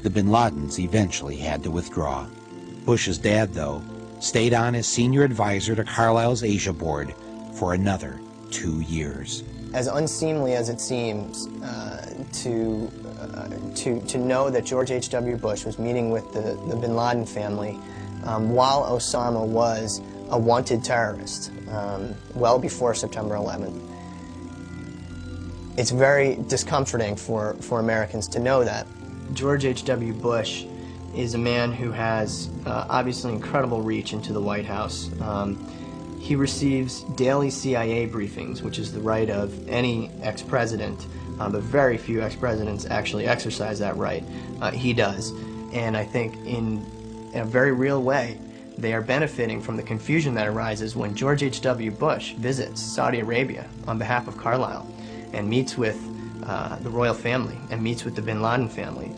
the bin Ladens eventually had to withdraw. Bush's dad, though, stayed on as senior advisor to Carlyle's Asia board for another 2 years. As unseemly as it seems to know that George H.W. Bush was meeting with the bin Laden family while Osama was a wanted terrorist, well before September 11th. It's very discomforting for Americans to know that. George H.W. Bush is a man who has obviously incredible reach into the White House. He receives daily CIA briefings, which is the right of any ex-president, but very few ex-presidents actually exercise that right. He does. And I think in a very real way, they are benefiting from the confusion that arises when George H.W. Bush visits Saudi Arabia on behalf of Carlyle and meets with the royal family and meets with the bin Laden family.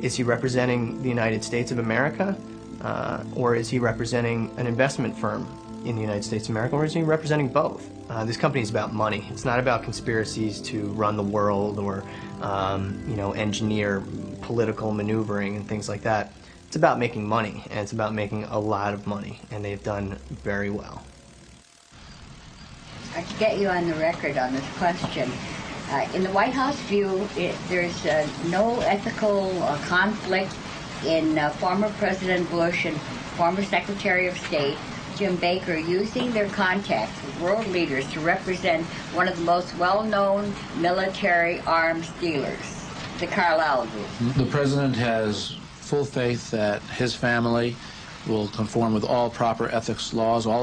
Is he representing the United States of America, or is he representing an investment firm in the United States of America, or is he representing both? This company is about money. It's not about conspiracies to run the world or engineer political maneuvering and things like that. It's about making money, and it's about making a lot of money, and they've done very well. To get you on the record on this question, in the White House view, there's no ethical conflict in former President Bush and former Secretary of State Jim Baker using their contacts with world leaders to represent one of the most well-known military arms dealers, the Carlyle Group. The President has full faith that his family will conform with all proper ethics laws, and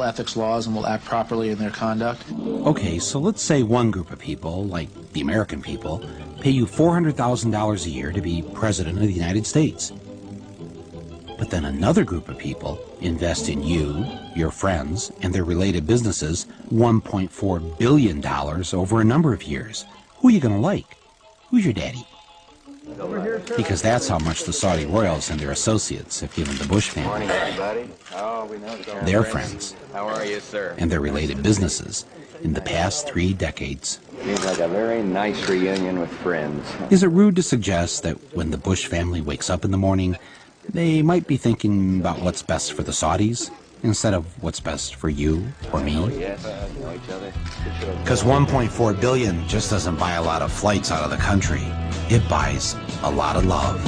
will act properly in their conduct. Okay, so let's say one group of people, like the American people, pay you $400,000 a year to be President of the United States. But then another group of people invest in you, your friends, and their related businesses $1.4 billion over a number of years. Who are you going to like? Who's your daddy? Because that's how much the Saudi royals and their associates have given the Bush family, their friends, and their related businesses in the past 3 decades. Seems like a very nice reunion with friends. Is it rude to suggest that when the Bush family wakes up in the morning, they might be thinking about what's best for the Saudis instead of what's best for you or me? Because $1.4 billion just doesn't buy a lot of flights out of the country. It buys a lot of love.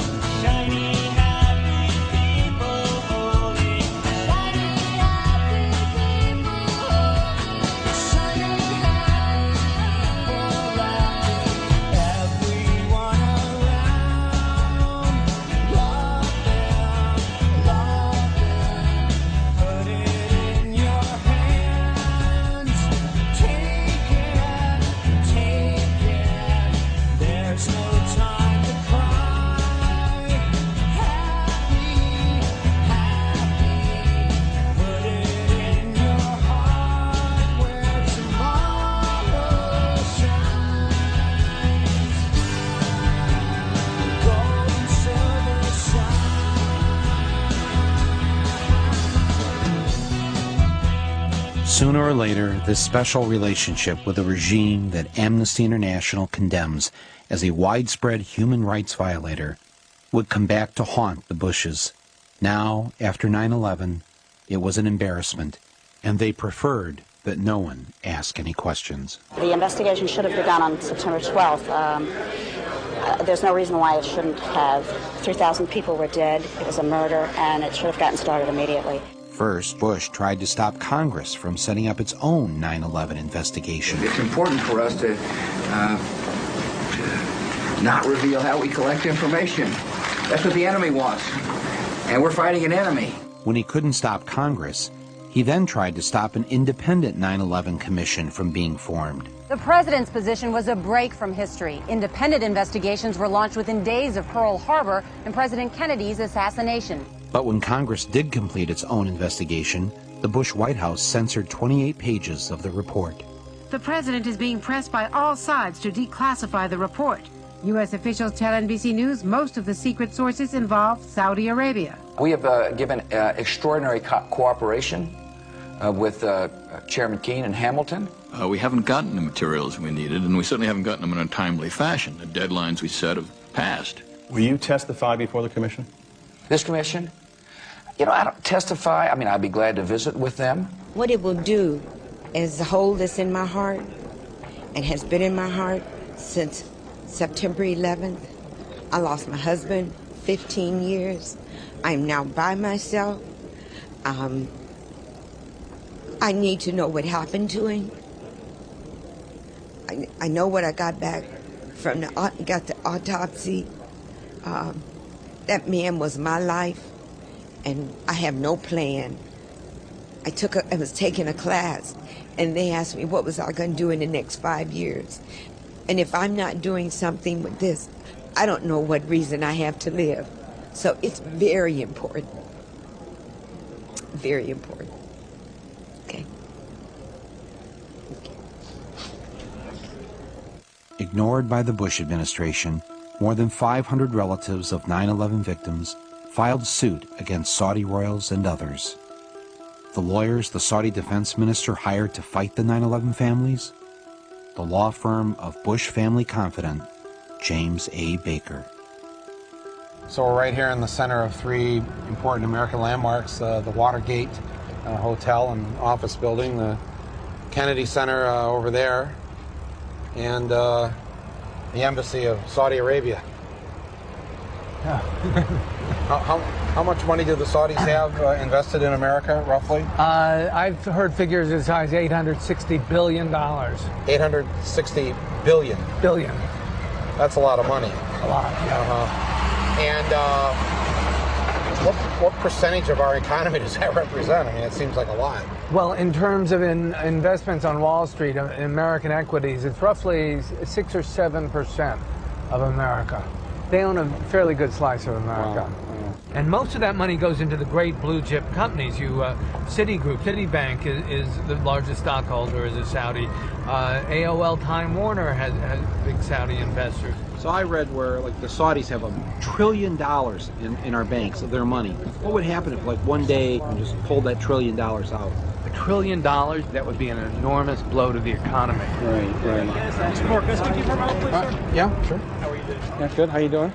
Sooner or later, this special relationship with a regime that Amnesty International condemns as a widespread human rights violator would come back to haunt the Bushes. Now, after 9/11, it was an embarrassment, and they preferred that no one ask any questions. The investigation should have begun on September 12th. There's no reason why it shouldn't have. 3,000 people were dead. It was a murder, and it should have gotten started immediately. First, Bush tried to stop Congress from setting up its own 9/11 investigation. It's important for us to not reveal how we collect information. That's what the enemy wants, and we're fighting an enemy. When he couldn't stop Congress, he then tried to stop an independent 9/11 commission from being formed. The president's position was a break from history. Independent investigations were launched within days of Pearl Harbor and President Kennedy's assassination. But when Congress did complete its own investigation, the Bush White House censored 28 pages of the report. The president is being pressed by all sides to declassify the report. U.S. officials tell NBC News most of the secret sources involve Saudi Arabia. We have given extraordinary cooperation with Chairman Keane and Hamilton. We haven't gotten the materials we needed, and we certainly haven't gotten them in a timely fashion. The deadlines we set have passed. Will you testify before the commission? This commission? You know, I don't testify. I mean, I'd be glad to visit with them. What it will do is the hole that's in my heart and has been in my heart since September 11th. I lost my husband, 15 years. I'm now by myself. I need to know what happened to him. I know what I got back from the autopsy. That man was my life, and I have no plan. I was taking a class, and they asked me what was I going to do in the next 5 years. And if I'm not doing something with this, I don't know what reason I have to live. So it's very important. Very important. Okay. Ignored by the Bush administration, more than 500 relatives of 9/11 victims filed suit against Saudi royals and others. The lawyers the Saudi defense minister hired to fight the 9/11 families? The law firm of Bush family confidant, James A. Baker. So we're right here in the center of three important American landmarks, the Watergate Hotel and office building, the Kennedy Center over there, and the Embassy of Saudi Arabia. Yeah. How much money do the Saudis have invested in America, roughly? I've heard figures as high as $860 billion. $860 billion? Billion. That's a lot of money. A lot, yeah. And what percentage of our economy does that represent? I mean, it seems like a lot. Well, in terms of investments on Wall Street, in American equities, it's roughly 6 or 7% of America. They own a fairly good slice of America. Wow. And most of that money goes into the great blue chip companies. Citigroup, Citibank is the largest stockholder, is a Saudi. AOL Time Warner has big Saudi investors. So I read where like the Saudis have $1 trillion in our banks of their money. What would happen if like one day we just pulled that $1 trillion out? $1 trillion, that would be an enormous blow to the economy. Right. Mr. Moore, can I speak to you for a moment, please, sir? Yeah, sure. How are you doing? Yeah, good. How you doing?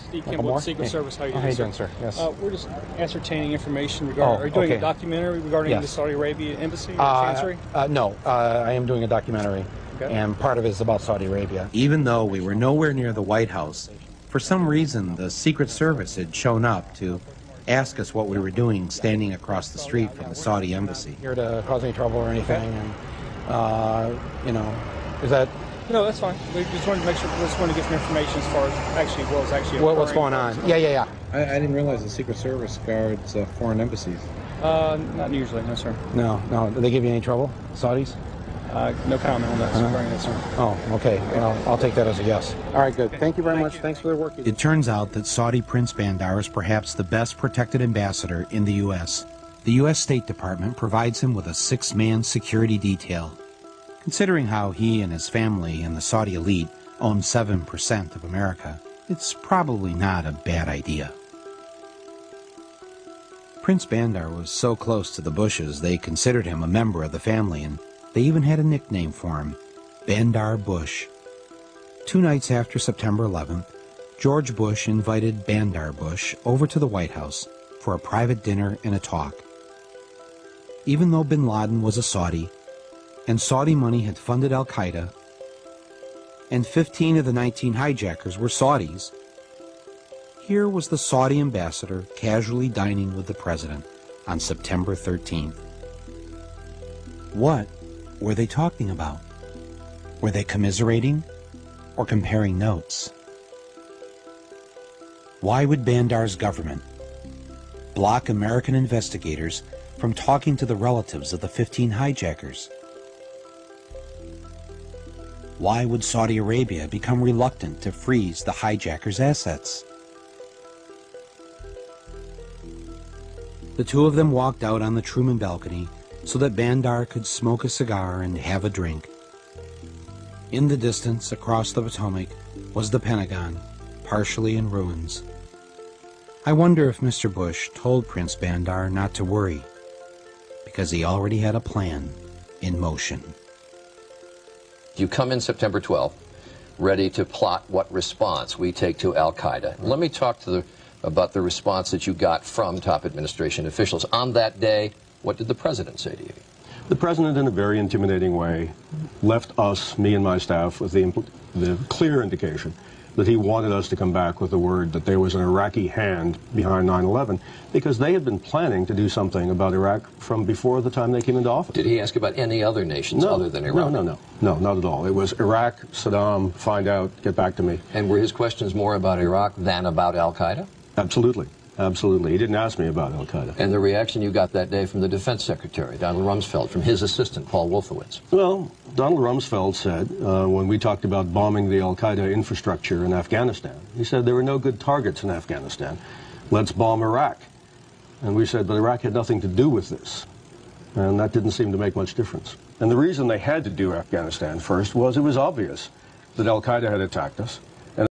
Steve Kimball, Secret Service. How are you doing, sir? Yes. We're just ascertaining information regarding. Are you doing a documentary regarding the Saudi Arabia embassy or chancery? No, I am doing a documentary, and part of it is about Saudi Arabia. Even though we were nowhere near the White House, for some reason the Secret Service had shown up to ask us what we were doing standing across the street from the Saudi embassy. Here to cause any trouble or anything, and is that? No, that's fine. We just wanted to make sure. We just wanted to get some information as far as actually what was actually what's going on. Yeah. I didn't realize the Secret Service guards foreign embassies. Not usually, no, sir. No. Do they give you any trouble, Saudis? No comment on that, sir. Oh, okay. Well, I'll take that as a yes. All right, good. Thank you very much. Thanks for the work. It turns out that Saudi Prince Bandar is perhaps the best protected ambassador in the U.S. The U.S. State Department provides him with a 6-man security detail. Considering how he and his family and the Saudi elite own 7% of America, it's probably not a bad idea. Prince Bandar was so close to the Bushes they considered him a member of the family, and they even had a nickname for him, Bandar Bush. 2 nights after September 11th, George Bush invited Bandar Bush over to the White House for a private dinner and a talk. Even though bin Laden was a Saudi, and Saudi money had funded al-Qaeda, and 15 of the 19 hijackers were Saudis, here was the Saudi ambassador casually dining with the president on September 13th. What were they talking about? Were they commiserating or comparing notes? Why would Bandar's government block American investigators from talking to the relatives of the 15 hijackers? Why would Saudi Arabia become reluctant to freeze the hijackers' assets? The two of them walked out on the Truman balcony so that Bandar could smoke a cigar and have a drink. In the distance, across the Potomac, was the Pentagon, partially in ruins. I wonder if Mr. Bush told Prince Bandar not to worry, because he already had a plan in motion. You come in September 12th ready to plot what response we take to al-Qaeda. Let me talk about the response that you got from top administration officials. On that day, what did the president say to you? The president, in a very intimidating way, left us, me and my staff, with the clear indication that he wanted us to come back with the word that there was an Iraqi hand behind 9/11, because they had been planning to do something about Iraq from before the time they came into office. Did he ask about any other nations other than Iraq? No, not at all. It was Iraq, Saddam, find out, get back to me. And were his questions more about Iraq than about al-Qaeda? Absolutely. Absolutely. He didn't ask me about al-Qaeda. And the reaction you got that day from the Defense Secretary, Donald Rumsfeld, from his assistant, Paul Wolfowitz? Well, Donald Rumsfeld said, when we talked about bombing the al-Qaeda infrastructure in Afghanistan, he said there were no good targets in Afghanistan. Let's bomb Iraq. And we said, but Iraq had nothing to do with this. And that didn't seem to make much difference. And the reason they had to do Afghanistan first was it was obvious that al-Qaeda had attacked us.